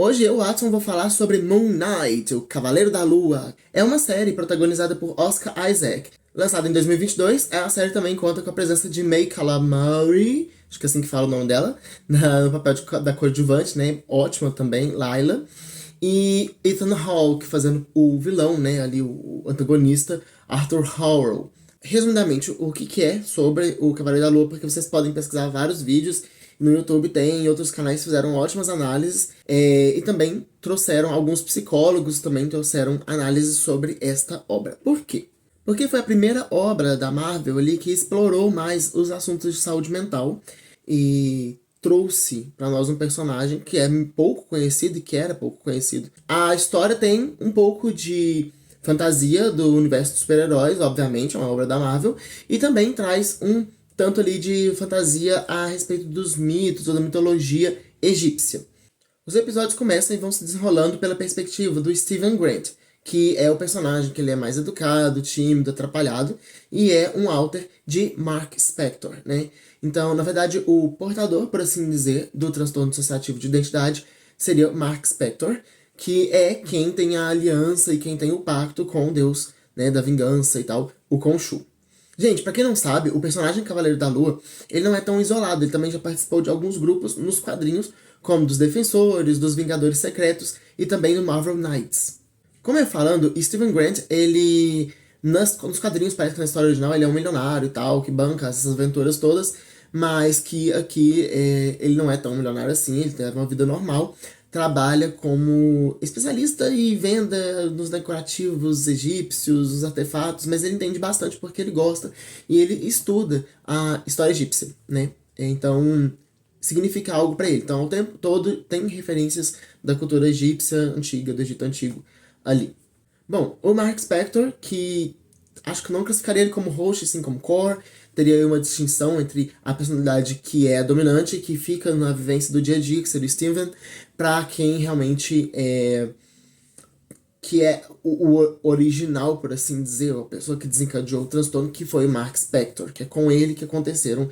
Hoje eu, Watson, vou falar sobre Moon Knight, o Cavaleiro da Lua. É uma série protagonizada por Oscar Isaac. Lançada em 2022, a série também conta com a presença de May Calamari, acho que é assim que fala o nome dela, no papel da coadjuvante, né? Ótima também, Layla. E Ethan Hawke fazendo o vilão, né? Ali, o antagonista, Arthur Harrow. Resumidamente, o que é sobre o Cavaleiro da Lua, porque vocês podem pesquisar vários vídeos no YouTube, tem, e outros canais fizeram ótimas análises, e também trouxeram alguns psicólogos, também trouxeram análises sobre esta obra. Por quê? Porque foi a primeira obra da Marvel ali que explorou mais os assuntos de saúde mental e trouxe para nós um personagem que é pouco conhecido e que era pouco conhecido. A história tem um pouco de fantasia do universo dos super-heróis, obviamente, é uma obra da Marvel, e também traz um tanto ali de fantasia a respeito dos mitos ou da mitologia egípcia. Os episódios começam e vão se desenrolando pela perspectiva do Steven Grant, que é o personagem que ele é mais educado, tímido, atrapalhado, e é um alter de Mark Spector, né? Então, na verdade, o portador, por assim dizer, do transtorno dissociativo de identidade seria Mark Spector, que é quem tem a aliança e quem tem o pacto com o deus, né, da vingança e tal, o Khonshu. Gente, pra quem não sabe, o personagem Cavaleiro da Lua, ele não é tão isolado, ele também já participou de alguns grupos nos quadrinhos, como dos Defensores, dos Vingadores Secretos e também do Marvel Knights. Como eu ia falando, Steven Grant, ele, nos quadrinhos, parece que na história original ele é um milionário e tal, que banca essas aventuras todas, mas que aqui ele não é tão milionário assim, ele tem uma vida normal, trabalha como especialista em venda nos decorativos egípcios, os artefatos, mas ele entende bastante porque ele gosta e ele estuda a história egípcia, né? Então, significa algo para ele. Então, o tempo todo tem referências da cultura egípcia antiga, do Egito Antigo ali. Bom, o Mark Spector, que acho que não classificaria ele como host, assim como core, teria aí uma distinção entre a personalidade que é dominante, que fica na vivência do dia a dia, que seria o Steven, para quem realmente que é o original, por assim dizer, a pessoa que desencadeou o transtorno, que foi o Mark Spector, que é com ele que aconteceram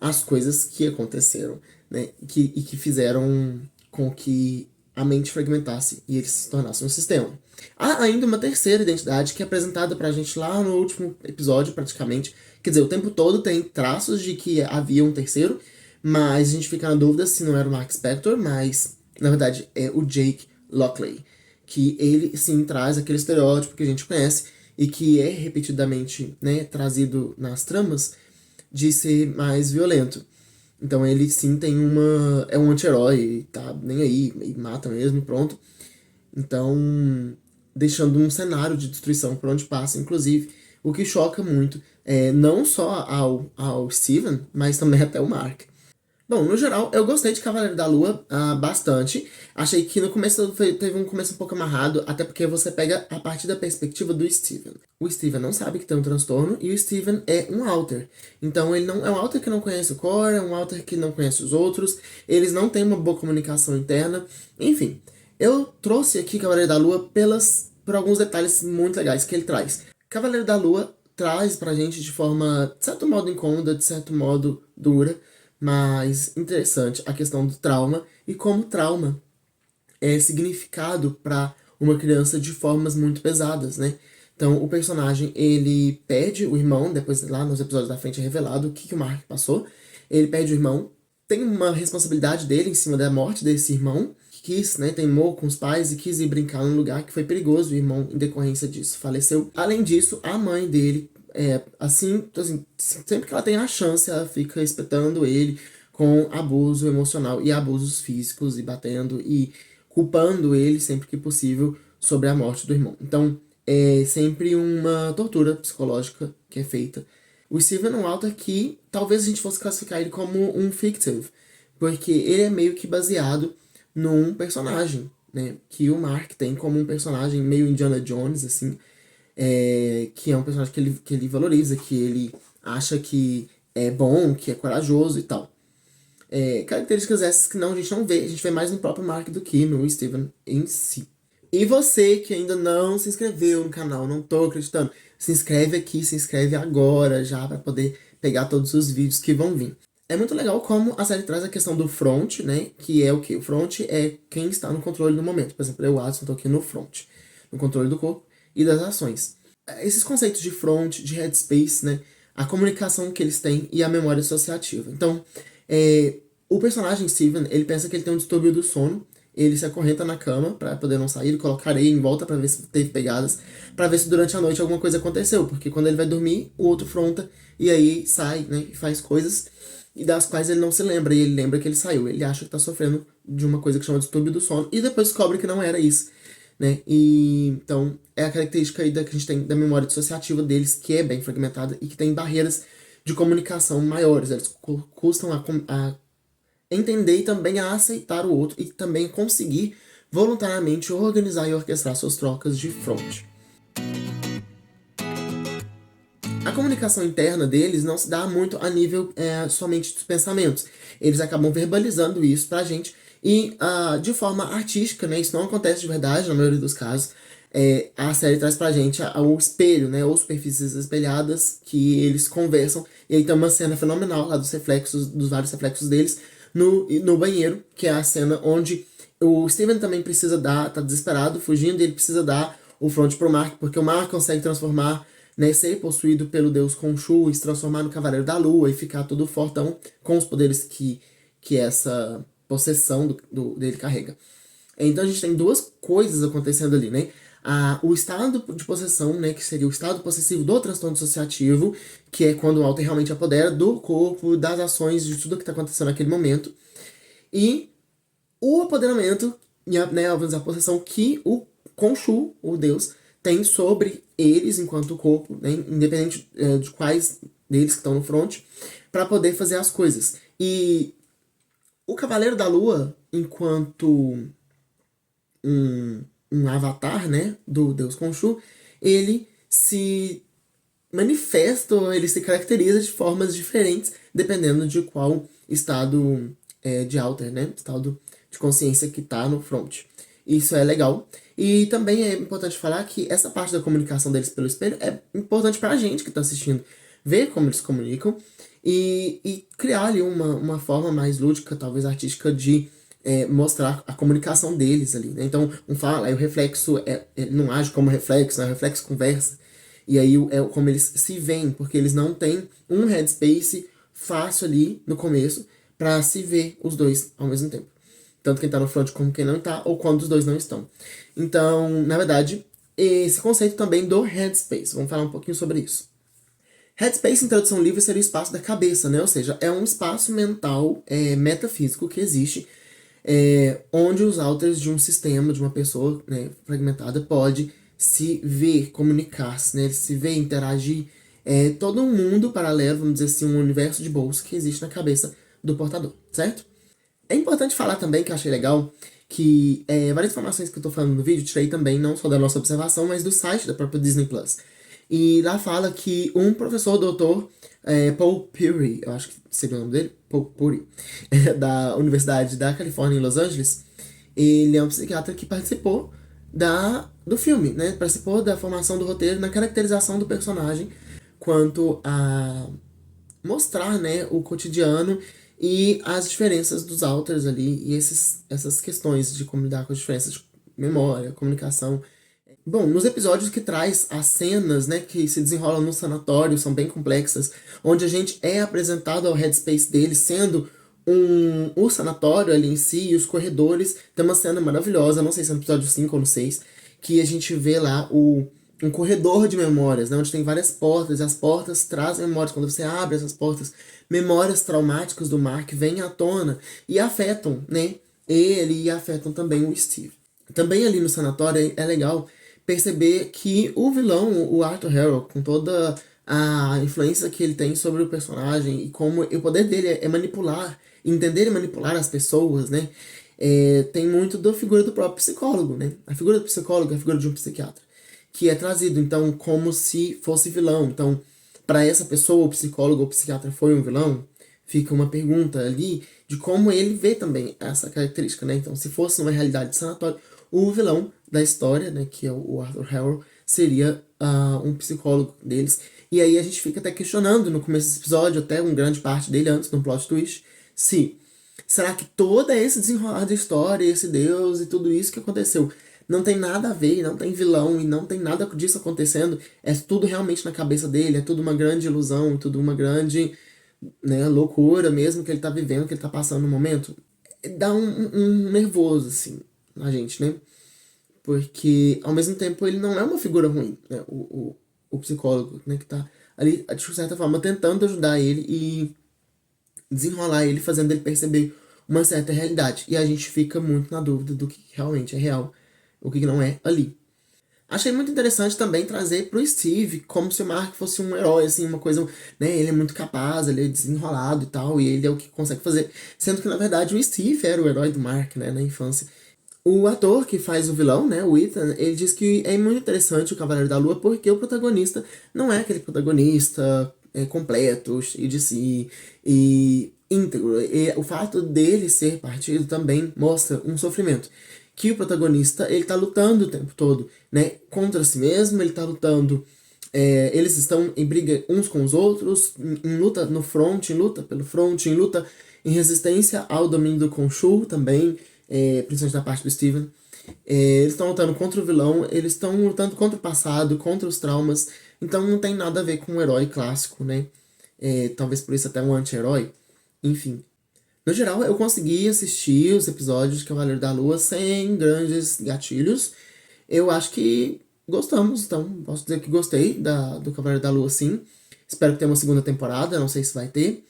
as coisas que aconteceram, né? E que fizeram com que a mente fragmentasse e ele se tornasse um sistema. Há ainda uma terceira identidade que é apresentada pra gente lá no último episódio, praticamente. Quer dizer, o tempo todo tem traços de que havia um terceiro, mas a gente fica na dúvida se não era o Mark Spector, mas na verdade é o Jake Lockley, que ele sim traz aquele estereótipo que a gente conhece e que é repetidamente, né, trazido nas tramas de ser mais violento. Então ele sim tem uma. É um anti-herói, tá nem aí, e mata mesmo e pronto. Então, deixando um cenário de destruição por onde passa, inclusive, o que choca muito, não só ao Steven, mas também até o Mark. Bom, no geral, eu gostei de Cavaleiro da Lua bastante. Achei que no começo teve um começo um pouco amarrado, até porque você pega a partir da perspectiva do Steven. O Steven não sabe que tem um transtorno e o Steven é um Alter. Então ele não é um Alter que não conhece o Core, é um Alter que não conhece os outros, eles não têm uma boa comunicação interna. Enfim, eu trouxe aqui Cavaleiro da Lua por alguns detalhes muito legais que ele traz. Cavaleiro da Lua traz pra gente de forma, de certo modo, incômoda, de certo modo dura, mas interessante a questão do trauma e como o trauma é significado para uma criança de formas muito pesadas, né? Então, o personagem, ele perde o irmão, depois lá nos episódios da frente é revelado o que o Mark passou. Ele perde o irmão, tem uma responsabilidade dele em cima da morte desse irmão, que quis, né, teimou com os pais e quis ir brincar num lugar que foi perigoso, o irmão, em decorrência disso, faleceu. Além disso, a mãe dele assim, sempre que ela tem a chance, ela fica espetando ele com abuso emocional e abusos físicos e batendo e culpando ele sempre que possível sobre a morte do irmão. Então, é sempre uma tortura psicológica que é feita. O Steven Walter que talvez a gente fosse classificar ele como um fictive, porque ele é meio que baseado num personagem, né, que o Mark tem como um personagem meio Indiana Jones, assim, que é um personagem que ele valoriza, que ele acha que é bom, que é corajoso e tal. Características essas que a gente não vê, a gente vê mais no próprio Mark do que no Steven em si. E você que ainda não se inscreveu no canal, não tô acreditando, se inscreve aqui, se inscreve agora já para poder pegar todos os vídeos que vão vir. é muito legal como a série traz a questão do front, né? Que é o quê? O front é quem está no controle no momento. Por exemplo, eu, Watson, estou aqui no front, no controle do corpo e das ações. Esses conceitos de front, de headspace, né? A comunicação que eles têm e a memória associativa. Então, o personagem Steven, ele pensa que ele tem um distúrbio do sono. Ele se acorrenta na cama para poder não sair, ele coloca areia em volta para ver se teve pegadas, para ver se durante a noite alguma coisa aconteceu, porque quando ele vai dormir, o outro fronta e aí sai, né, e faz coisas e das quais ele não se lembra, e ele lembra que ele saiu. Ele acha que tá sofrendo de uma coisa que chama distúrbio do sono e depois descobre que não era isso, né? E então é a característica aí que a gente tem da memória dissociativa deles, que é bem fragmentada e que tem barreiras de comunicação maiores. Eles custam a entender e também a aceitar o outro e também conseguir voluntariamente organizar e orquestrar suas trocas de front. A comunicação interna deles não se dá muito a nível somente dos pensamentos. Eles acabam verbalizando isso pra gente e de forma artística, né? Isso não acontece de verdade na maioria dos casos. A série traz pra gente o espelho, né? Ou superfícies espelhadas que eles conversam. E aí tem uma cena fenomenal lá dos reflexos, dos vários reflexos deles no banheiro, que é a cena onde o Steven também precisa tá desesperado, fugindo, e ele precisa dar o front pro Mark, porque o Mark consegue transformar, né, ser possuído pelo deus Khonshu e se transformar no Cavaleiro da Lua e ficar todo fortão com os poderes que essa possessão dele carrega. Então a gente tem duas coisas acontecendo ali, né? O estado de possessão, né, que seria o estado possessivo do transtorno dissociativo, que é quando o Walter realmente apodera do corpo, das ações, de tudo que está acontecendo naquele momento. E o apoderamento, né, a possessão que o Khonshu, o deus, tem sobre eles enquanto corpo, né, independente de quais deles que estão no front, para poder fazer as coisas. E o Cavaleiro da Lua, enquanto um avatar, né, do deus Khonshu, ele se manifesta, ele se caracteriza de formas diferentes, dependendo de qual estado de alter, né, estado de consciência que tá no front. Isso é legal. E também é importante falar que essa parte da comunicação deles pelo espelho é importante pra gente que tá assistindo, ver como eles se comunicam e criar ali uma forma mais lúdica, talvez artística, de mostrar a comunicação deles ali, né? Então, um fala, aí o reflexo ele não age como reflexo, né? O reflexo conversa. E aí é como eles se veem, porque eles não têm um headspace fácil ali no começo para se ver os dois ao mesmo tempo. Tanto quem tá no front como quem não tá, ou quando os dois não estão. Então, na verdade, esse conceito também do headspace. Vamos falar um pouquinho sobre isso. Headspace, em tradução livre, seria o espaço da cabeça, né? Ou seja, é um espaço mental metafísico que existe onde os alters de um sistema, de uma pessoa, né, fragmentada, pode se ver, comunicar-se, né, se ver, interagir. Todo um mundo paralelo, vamos dizer assim, um universo de bolsa que existe na cabeça do portador, certo? É importante falar também, que eu achei legal, que várias informações que eu tô falando no vídeo, tirei também não só da nossa observação, mas do site da própria Disney Plus. E lá fala que um professor, doutor, Paul Puri, eu acho que seria o nome dele, Paul Puri, da Universidade da Califórnia em Los Angeles, ele é um psiquiatra que participou do filme, né? Participou da formação do roteiro, na caracterização do personagem, quanto a mostrar, né, o cotidiano e as diferenças dos alters ali, e essas questões de como lidar com as diferenças de memória, comunicação. Bom, nos episódios que traz as cenas, né, que se desenrolam no sanatório, são bem complexas, onde a gente é apresentado ao headspace dele, sendo o sanatório ali em si, e os corredores. Tem uma cena maravilhosa, não sei se é no episódio 5 ou no 6, que a gente vê lá um corredor de memórias, né, onde tem várias portas, e as portas trazem memórias. Quando você abre essas portas, memórias traumáticas do Mark vêm à tona e afetam, né, ele, e afetam também o Steve. Também ali no sanatório é legal perceber que o vilão, o Arthur Harrow, com toda a influência que ele tem sobre o personagem e como o poder dele é manipular, entender e manipular as pessoas, né? Tem muito da figura do próprio psicólogo, né? A figura do psicólogo é a figura de um psiquiatra, que é trazido, então, como se fosse vilão. Então, para essa pessoa, o psicólogo ou o psiquiatra foi um vilão, fica uma pergunta ali de como ele vê também essa característica, né? Então, se fosse uma realidade de sanatório, o vilão da história, né, que é o Arthur Harrow, seria um psicólogo deles. E aí a gente fica até questionando no começo desse episódio, até uma grande parte dele antes, no plot twist, se será que todo esse desenrolar da história, esse Deus e tudo isso que aconteceu não tem nada a ver, não tem vilão e não tem nada disso acontecendo, é tudo realmente na cabeça dele, é tudo uma grande ilusão, tudo uma grande, né, loucura mesmo que ele tá vivendo, que ele tá passando no momento? Dá um nervoso, assim, na gente, né? Porque, ao mesmo tempo, ele não é uma figura ruim, né? O psicólogo, né, que tá ali, de certa forma, tentando ajudar ele e desenrolar ele, fazendo ele perceber uma certa realidade. E a gente fica muito na dúvida do que realmente é real, o que não é ali. Achei muito interessante também trazer pro Steve como se o Mark fosse um herói, assim, uma coisa, né? Ele é muito capaz, ele é desenrolado e tal, e ele é o que consegue fazer. Sendo que, na verdade, o Steve era o herói do Mark, né, na infância. O ator que faz o vilão, né, o Ethan, ele diz que é muito interessante o Cavaleiro da Lua porque o protagonista não é aquele protagonista completo, cheio de si e íntegro. E o fato dele ser partido também mostra um sofrimento. Que o protagonista, ele tá lutando o tempo todo, né, contra si mesmo, ele tá lutando, eles estão em briga uns com os outros, em luta no front, em luta pelo front, em luta em resistência ao domínio do Khonshu também, principalmente da parte do Steven. Eles estão lutando contra o vilão, eles estão lutando contra o passado, contra os traumas, então não tem nada a ver com um herói clássico, né? Talvez por isso até um anti-herói. Enfim. No geral, eu consegui assistir os episódios de Cavaleiro da Lua sem grandes gatilhos. Eu acho que gostamos, então posso dizer que gostei do Cavaleiro da Lua, sim. Espero que tenha uma segunda temporada, não sei se vai ter.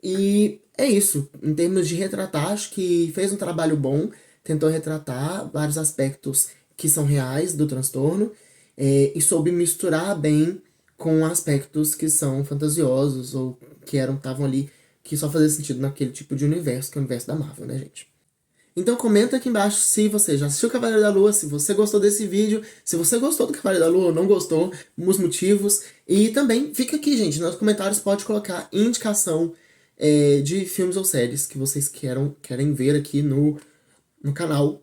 E é isso, em termos de retratar, acho que fez um trabalho bom, tentou retratar vários aspectos que são reais do transtorno, e soube misturar bem com aspectos que são fantasiosos ou que estavam ali, que só fazia sentido naquele tipo de universo, que é o universo da Marvel, né, gente? Então comenta aqui embaixo se você já assistiu Cavaleiro da Lua, se você gostou desse vídeo, se você gostou do Cavaleiro da Lua ou não gostou, os motivos. E também fica aqui, gente, nos comentários pode colocar indicação de filmes ou séries que vocês querem ver aqui no canal,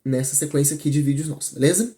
nessa sequência aqui de vídeos nossos, beleza?